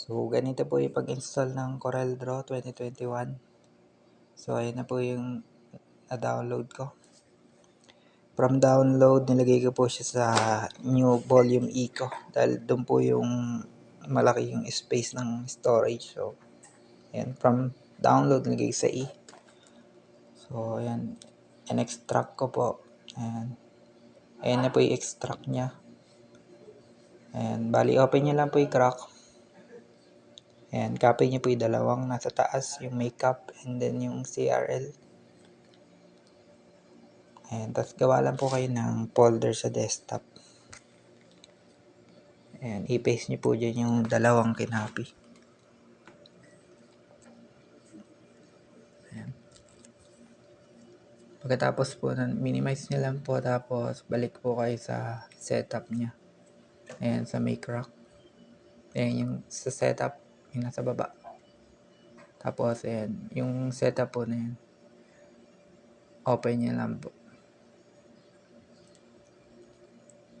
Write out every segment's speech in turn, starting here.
So, ganito po yung pag-install ng CorelDRAW 2021. So, ayun na po yung na-download ko. From download, nilagay ko po siya sa new volume E ko. Dahil doon po yung malaki yung space ng storage. So, ayan. From download, nilagay sa E. So, ayan. In-extract ko po. Ayan. Ayan na po yung extract niya. Ayan. Bali, open niya lang po yung crack. Ayan. Copy niyo po yung dalawang nasa taas. Yung makeup and then yung CRL. Ayan. Tapos gawa lang po kayo ng folder sa desktop. Ayan. I-paste niyo po dyan yung dalawang kinapi. Ayan. Pagkatapos po, minimize niyo lang po. Tapos balik po kayo sa setup niya. Ayan. Sa make rack. Ayan yung sa setup. Yung nasa baba. Tapos ayan. Yung setup po na yun. Open niyo lang po.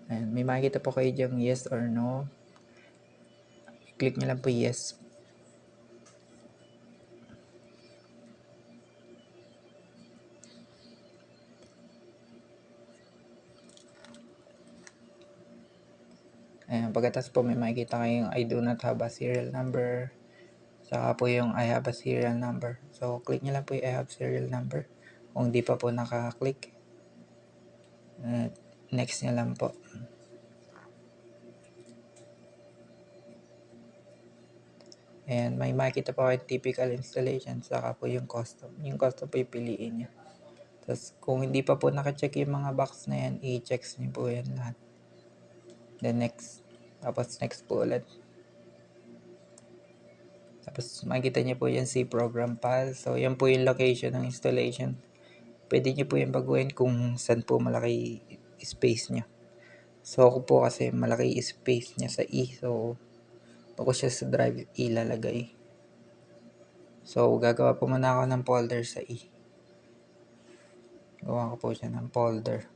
Ayan. May makikita po kayo dyan yes or no. Click niyo lang po yes. Ayan, pagkatapos po may makikita kayong I do not have a serial number. Saka po yung I have a serial number. So, click nyo lang po yung I have serial number. Kung di pa po nakaka-click. Next nyo lang po. Ayan, may makikita po kayo typical installation. Saka po yung custom. Yung custom po yung piliin nyo. Tapos, kung hindi pa po naka-check yung mga box na yan, i-check nyo po yan lahat. Then next. Tapos next po ulit. Tapos makikita nyo po yan si program file. So yan po yung location ng installation. Pwede nyo po yung baguhin kung saan po malaki space nyo. So ako po kasi malaki space niya sa E. So ako siya sa drive ilalagay. So gagawa po muna ako ng folder sa E. Gawa ko po siya ng folder.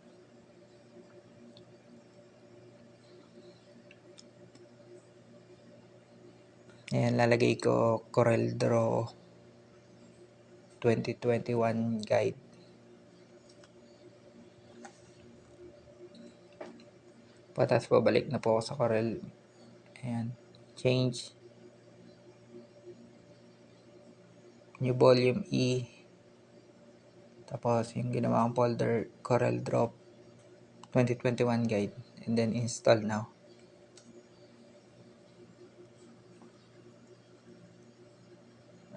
Ayan, lalagay ko CorelDRAW 2021 guide. Patas po, balik na po ako sa Corel. Ayan, change. New volume E. Tapos yung ginawa kong folder, CorelDRAW 2021 guide. And then install now.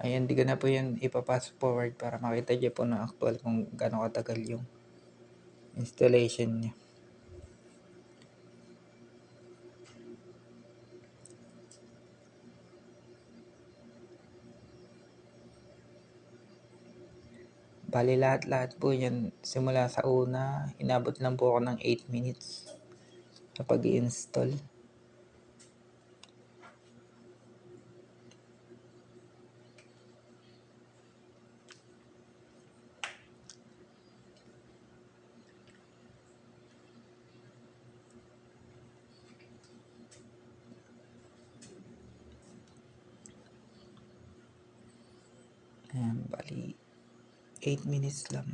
Ayan, di ko na po yun ipapass forward para makita nyo po na actual kung gaano katagal yung installation niya. Bali lahat-lahat po yan simula sa una, inabot lang po ako ng 8 minutes sa pag-i-install. Ayan, bali 8 minutes lang.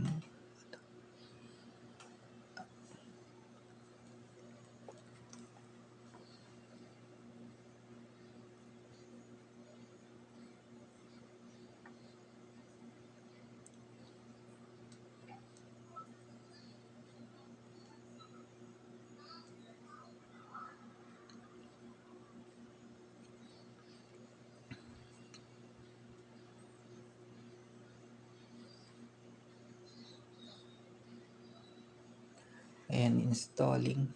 Ayan, installing.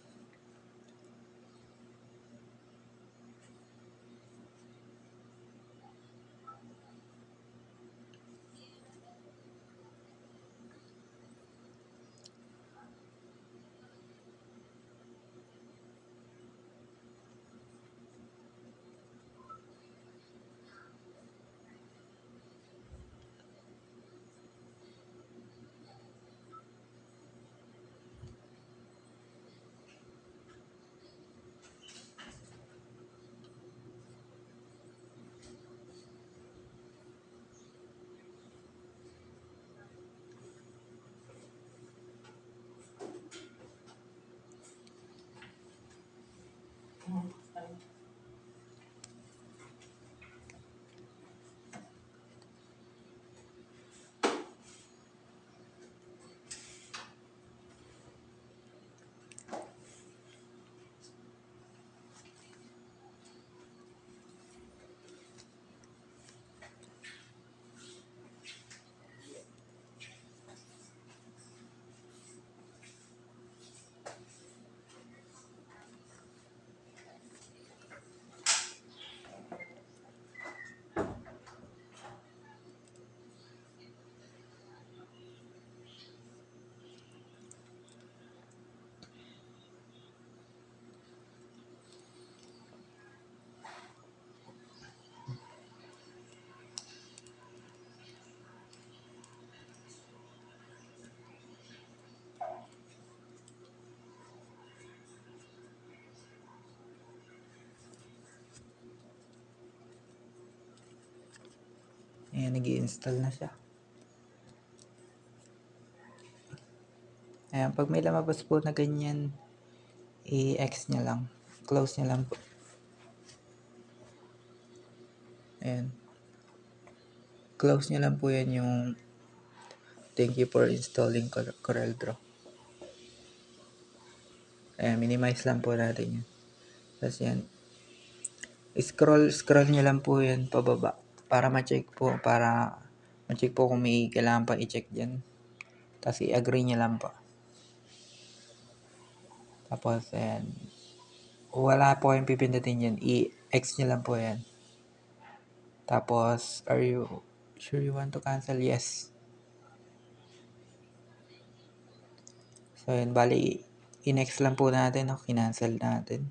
Ayan, nag-i-install na siya. Ayan, pag may lumabas po na ganyan, i-X niya lang. Close niya lang po. Ayan. Close niya lang po yan yung thank you for installing CorelDRAW. Ayan, minimize lang po natin yan. Tapos yan, scroll niya lang po yan pababa para ma-check po kung may kailangan pa i-check dyan. Tapos i-agree niya lang po. Tapos ayan, wala po kayong pipindutin yan, i-X niya lang po yan. Tapos, are you sure you want to cancel? Yes. So yun, bali i-next lang po natin, kinancel natin.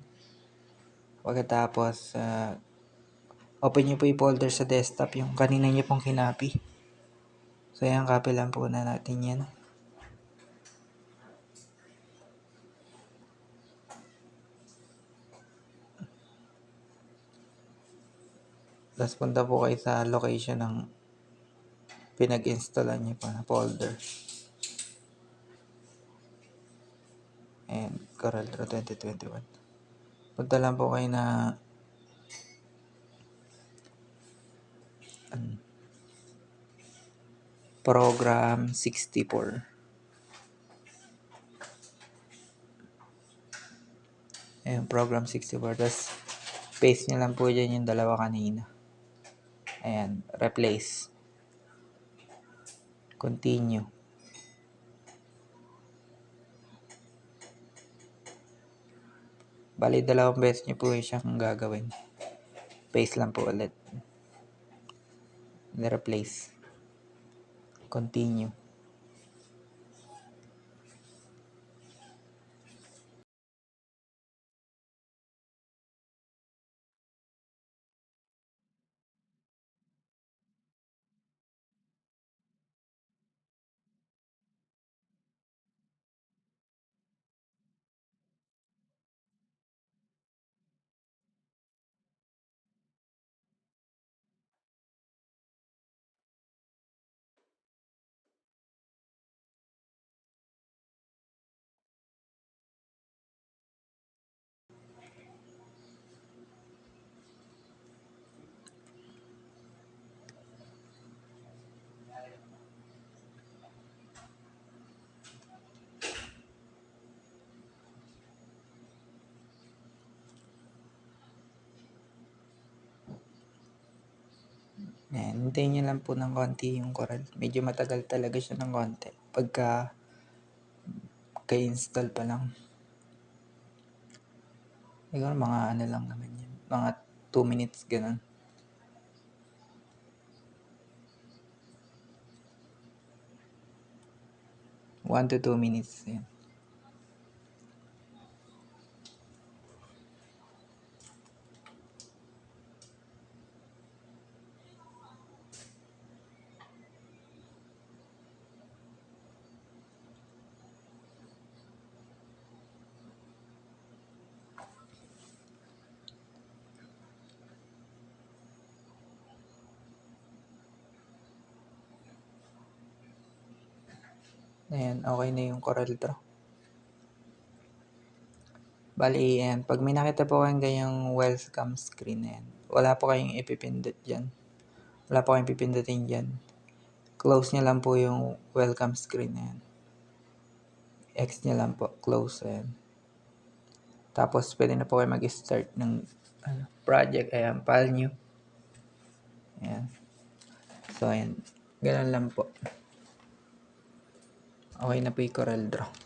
Pagkatapos open nyo po yung folder sa desktop, yung kanina nyo pong kinapi. So yan, copy lang po na natin yan. Tapos punta po kayo sa location ng pinag-installan nyo po na folder. And CorelDRAW 2021. Punta lang po kayo na program 64. Ayan, program 64. Tapos paste nyo lang po dyan yung dalawa kanina. Ayan, replace. Continue. Bali, dalawang beses nyo po siyang gagawin. Paste lang po ulit. Replace. Continue. Ayan, hintayin nyo lang po ng konti yung Corel. Medyo matagal talaga siya ng konti. Pagka ka-install pa lang. Siguro mga ano lang naman yan. Mga 2 minutes, ganun. One to 2 minutes. Yan. Ayan, okay na yung CorelDRAW. Bali, ayan. Pag may nakita po kayong ganyang welcome screen na yan, wala po kayong ipipindot dyan. Wala po kayong pipindutin dyan. Close nyo lang po yung welcome screen na yan. X nyo lang po. Close. Ayan. Tapos, pwede na po kayo mag-start ng project. Ayan. File new. Ayan. So, ayan. Ganun lang po. Okay na po yung CorelDRAW.